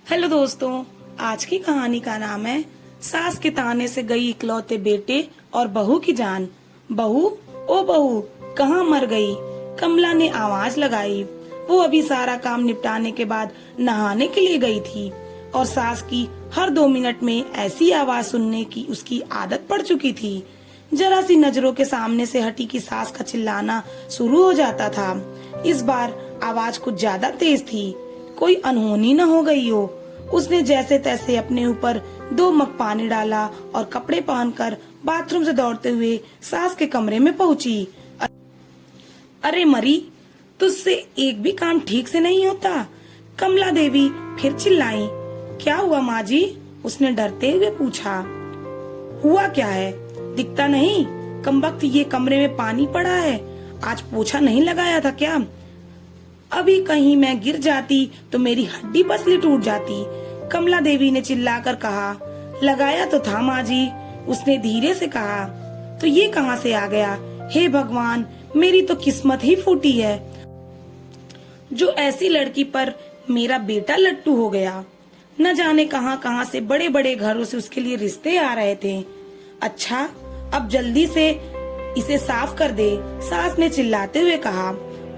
Hello दोस्तों, आज की कहानी का नाम है सास के ताने से गई इकलौते बेटे और बहू की जान। बहू, ओ बहू, कहाँ मर गई? कमला ने आवाज लगाई। वो अभी सारा काम निपटाने के बाद नहाने के लिए गई थी और सास की हर 2 मिनट में ऐसी आवाज सुनने की उसकी आदत पड़ चुकी थी। जरा सी नजरों के सामने से हटी कि सास का चिल्लाना शुरू हो जाता था। इस बार आवाज कुछ ज्यादा तेज थी, कोई अनहोनी न हो गई हो। उसने जैसे तैसे अपने ऊपर 2 मग पानी डाला और कपड़े पहनकर बाथरूम से दौड़ते हुए सास के कमरे में पहुंची। अरे मरी, तुझसे एक भी काम ठीक से नहीं होता। कमला देवी फिर चिल्लाई। क्या हुआ माँ जी? उसने डरते हुए पूछा। हुआ क्या है, दिखता नहीं? कमबख्त, ये कमरे में पानी पड़ा है। आज पोछा नहीं लगाया था क्या? अभी कहीं मैं गिर जाती तो मेरी हड्डी पसली टूट जाती, कमला देवी ने चिल्लाकर कहा। लगाया तो था माँ जी, उसने धीरे से कहा। तो ये कहाँ से आ गया? हे भगवान, मेरी तो किस्मत ही फूटी है जो ऐसी लड़की पर मेरा बेटा लट्टू हो गया। न जाने कहाँ कहाँ से बड़े बड़े घरों से उसके लिए रिश्ते आ रहे थे। अच्छा, अब जल्दी से इसे साफ कर दे, सास ने चिल्लाते हुए कहा।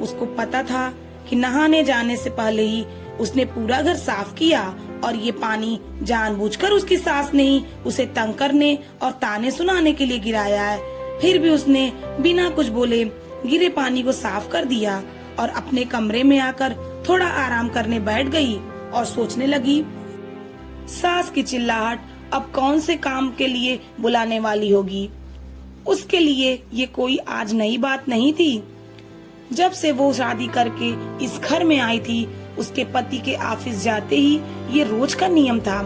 उसको पता था कि नहाने जाने से पहले ही उसने पूरा घर साफ किया और ये पानी जानबूझकर उसकी सास ने ही उसे तंग करने और ताने सुनाने के लिए गिराया है। फिर भी उसने बिना कुछ बोले गिरे पानी को साफ कर दिया और अपने कमरे में आकर थोड़ा आराम करने बैठ गई और सोचने लगी, सास की चिल्लाहट अब कौन से काम के लिए बुलाने वाली होगी। उसके लिए ये कोई आज नई बात नहीं थी। जब से वो शादी करके इस घर में आई थी, उसके पति के ऑफिस जाते ही ये रोज का नियम था।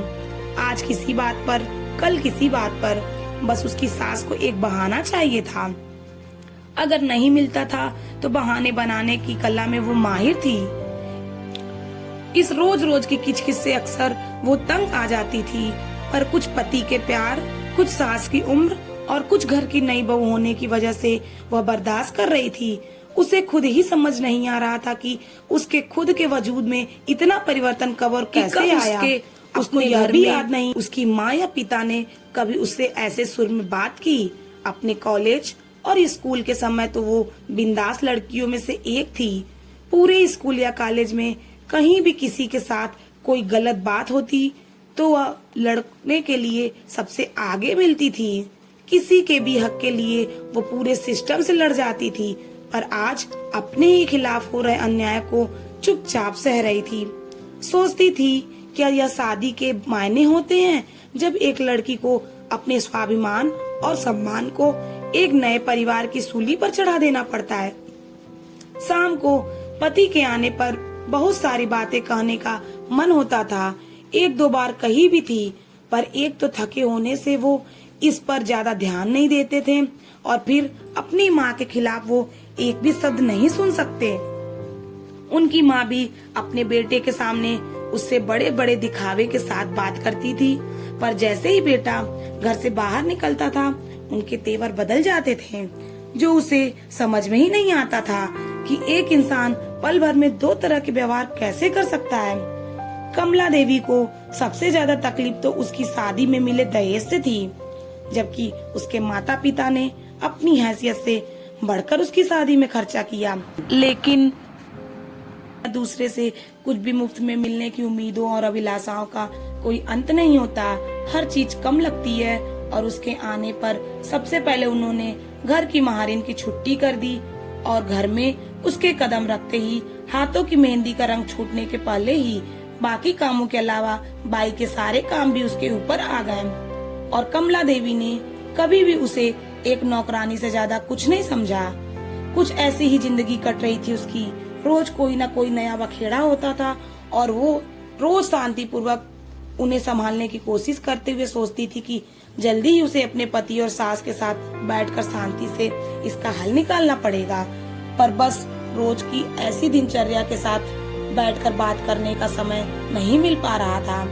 आज किसी बात पर, कल किसी बात पर, बस उसकी सास को एक बहाना चाहिए था। अगर नहीं मिलता था तो बहाने बनाने की कला में वो माहिर थी। इस रोज रोज की किचकिच से अक्सर वो तंग आ जाती थी, पर कुछ पति के प्यार, कुछ सास की उम्र और कुछ घर की नई बहू होने की वजह से वह बर्दाश्त कर रही थी। उसे खुद ही समझ नहीं आ रहा था कि उसके खुद के वजूद में इतना परिवर्तन कब और कैसे आया। उसको यह भी याद नहीं उसकी माँ या पिता ने कभी उससे ऐसे सुर में बात की। अपने कॉलेज और स्कूल के समय तो वो बिंदास लड़कियों में से एक थी। पूरे स्कूल या कॉलेज में कहीं भी किसी के साथ कोई गलत बात होती तो वह लड़ने के लिए सबसे आगे मिलती थी। किसी के भी हक के लिए वो पूरे सिस्टम से लड़ जाती थी, पर आज अपने ही खिलाफ हो रहे अन्याय को चुपचाप सह रही थी। सोचती थी, क्या यह शादी के मायने होते हैं जब एक लड़की को अपने स्वाभिमान और सम्मान को एक नए परिवार की सूली पर चढ़ा देना पड़ता है। शाम को पति के आने पर बहुत सारी बातें कहने का मन होता था। 1-2 बार कही भी थी, पर एक तो थके होने से वो इस पर ज्यादा ध्यान नहीं देते थे और फिर अपनी माँ के खिलाफ वो एक भी शब्द नहीं सुन सकते। उनकी माँ भी अपने बेटे के सामने उससे बड़े बड़े दिखावे के साथ बात करती थी, पर जैसे ही बेटा घर से बाहर निकलता था उनके तेवर बदल जाते थे, जो उसे समझ में ही नहीं आता था कि एक इंसान पल भर में 2 तरह के व्यवहार कैसे कर सकता है। कमला देवी को सबसे ज्यादा तकलीफ तो उसकी शादी में मिले दहेज से थी, जबकि उसके माता पिता ने अपनी हैसियत से बढ़कर उसकी शादी में खर्चा किया। लेकिन दूसरे से कुछ भी मुफ्त में मिलने की उम्मीदों और अभिलाषाओं का कोई अंत नहीं होता। हर चीज कम लगती है और उसके आने पर सबसे पहले उन्होंने घर की महारिन की छुट्टी कर दी और घर में उसके कदम रखते ही हाथों की मेहंदी का रंग छूटने के पहले ही बाकी कामों के अलावा बाई के सारे काम भी उसके ऊपर आ गए और कमला देवी ने कभी भी उसे एक नौकरानी से ज्यादा कुछ नहीं समझा। कुछ ऐसी ही जिंदगी कट रही थी उसकी। रोज कोई ना कोई नया बखेड़ा होता था और वो रोज शांतिपूर्वक उन्हें संभालने की कोशिश करते हुए सोचती थी कि जल्दी ही उसे अपने पति और सास के साथ बैठकर शांति से इसका हल निकालना पड़ेगा। पर बस रोज की ऐसी दिनचर्या के साथ बैठकर बात करने का समय नहीं मिल पा रहा था।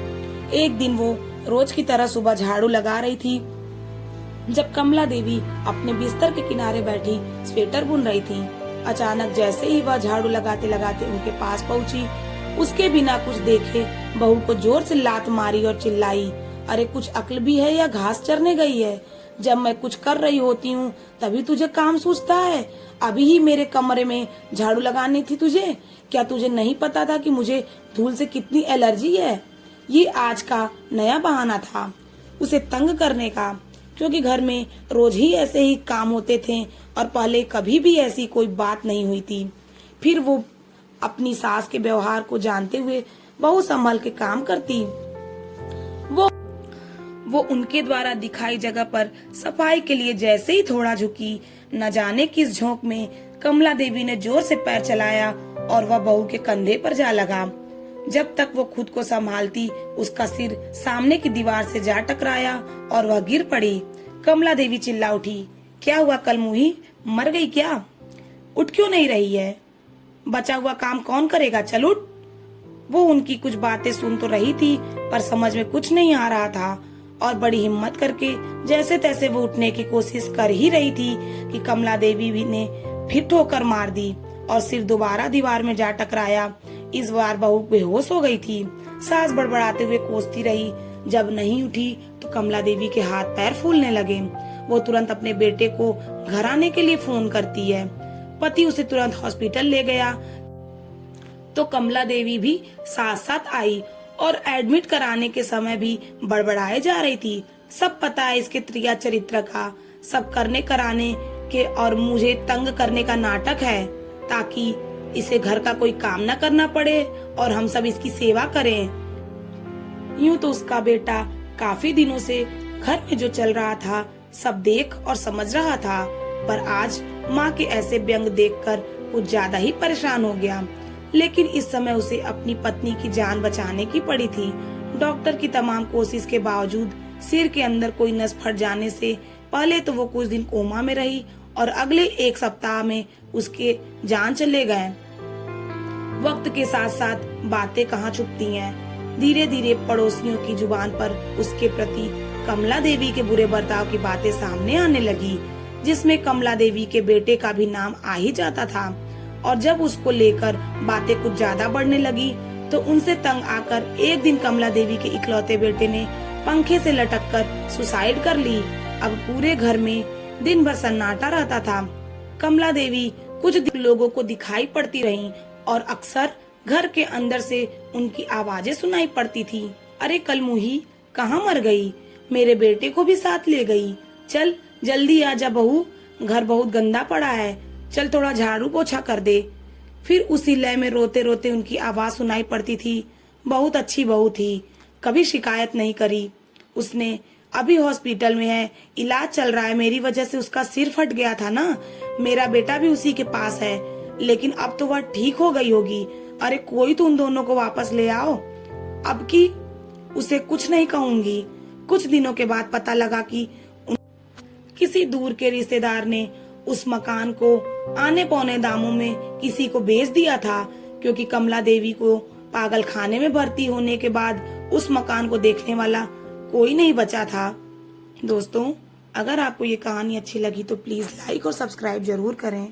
एक दिन वो रोज की तरह सुबह झाड़ू लगा रही थी जब कमला देवी अपने बिस्तर के किनारे बैठी स्वेटर बुन रही थी। अचानक जैसे ही वह झाड़ू लगाते लगाते उनके पास पहुंची, उसके बिना कुछ देखे बहू को जोर से लात मारी और चिल्लाई, अरे कुछ अक्ल भी है या घास चरने गई है? जब मैं कुछ कर रही होती हूँ तभी तुझे काम सूझता है। अभी ही मेरे कमरे में झाड़ू लगानी थी तुझे। क्या तुझे नहीं पता था कि मुझे धूल से कितनी एलर्जी है? ये आज का नया बहाना था उसे तंग करने का, क्योंकि घर में रोज ही ऐसे ही काम होते थे और पहले कभी भी ऐसी कोई बात नहीं हुई थी। फिर वो अपनी सास के व्यवहार को जानते हुए बहुत संभल के काम करती। वो उनके द्वारा दिखाई जगह पर सफाई के लिए जैसे ही थोड़ा झुकी, न जाने किस झोंक में कमला देवी ने जोर से पैर चलाया और वह बहू के कंधे पर जा लगा। जब तक वो खुद को संभालती, उसका सिर सामने की दीवार से जा टकराया और वह गिर पड़ी। कमला देवी चिल्ला उठी, क्या हुआ कलमुही, मर गई क्या? उठ क्यों नहीं रही है? बचा हुआ काम कौन करेगा, चल उठ। वो उनकी कुछ बातें सुन तो रही थी पर समझ में कुछ नहीं आ रहा था और बड़ी हिम्मत करके जैसे तैसे वो उठने की कोशिश कर ही रही थी कि कमला देवी भी ने फिर ठोकर मार दी और सिर दोबारा दीवार में जा टकराया। इस बार बहू बेहोश हो गई थी। सास बड़बड़ाते हुए कोसती रही। जब नहीं उठी तो कमला देवी के हाथ पैर फूलने लगे। वो तुरंत अपने बेटे को घर आने के लिए फोन करती है। पति उसे तुरंत हॉस्पिटल ले गया तो कमला देवी भी साथ साथ आई और एडमिट कराने के समय भी बड़बड़ाए जा रही थी। सब पता है इसके त्रिया चरित्र का, सब करने कराने के और मुझे तंग करने का नाटक है ताकि इसे घर का कोई काम न करना पड़े और हम सब इसकी सेवा करें। यूं तो उसका बेटा काफी दिनों से घर में जो चल रहा था सब देख और समझ रहा था, पर आज माँ के ऐसे व्यंग देखकर कुछ ज्यादा ही परेशान हो गया। लेकिन इस समय उसे अपनी पत्नी की जान बचाने की पड़ी थी। डॉक्टर की तमाम कोशिश के बावजूद सिर के अंदर कोई नस फट जाने से पहले तो वो कुछ दिन कोमा में रही और अगले एक सप्ताह में उसके जान चले गए। वक्त के साथ साथ बातें कहाँ छुपती हैं। धीरे धीरे पड़ोसियों की जुबान पर उसके प्रति कमला देवी के बुरे बर्ताव की बातें सामने आने लगी, जिसमें कमला देवी के बेटे का भी नाम आ ही जाता था। और जब उसको लेकर बातें कुछ ज्यादा बढ़ने लगी तो उनसे तंग आकर एक दिन कमला देवी के इकलौते बेटे ने पंखे से लटककर सुसाइड कर ली। अब पूरे घर में दिन भर सन्नाटा रहता था। कमला देवी कुछ लोगों को दिखाई पड़ती रहीं और अक्सर घर के अंदर से उनकी आवाजें सुनाई पड़ती थी, अरे कलमुही कहाँ मर गई, मेरे बेटे को भी साथ ले गई, चल जल्दी आजा बहू, घर बहुत गंदा पड़ा है, चल थोड़ा झाड़ू पोछा कर दे। फिर उसी लय में रोते रोते उनकी आवाज सुनाई पड़ती थी, बहुत अच्छी बहू थी, कभी शिकायत नहीं करी, उसने अभी हॉस्पिटल में है, इलाज चल रहा है, मेरी वजह से उसका सिर फट गया था ना, मेरा बेटा भी उसी के पास है, लेकिन अब तो वह ठीक हो गई होगी, अरे कोई तो उन दोनों को वापस ले आओ। अब की उसे कुछ नहीं कहूंगी। कुछ दिनों के बाद पता लगा कि किसी दूर के रिश्तेदार ने उस मकान को आने पौने दामों में किसी को बेच दिया था, क्योंकि कमला देवी को पागल खाने में भर्ती होने के बाद उस मकान को देखने वाला कोई नहीं बचा था। दोस्तों, अगर आपको ये कहानी अच्छी लगी तो प्लीज लाइक और सब्सक्राइब जरूर करें।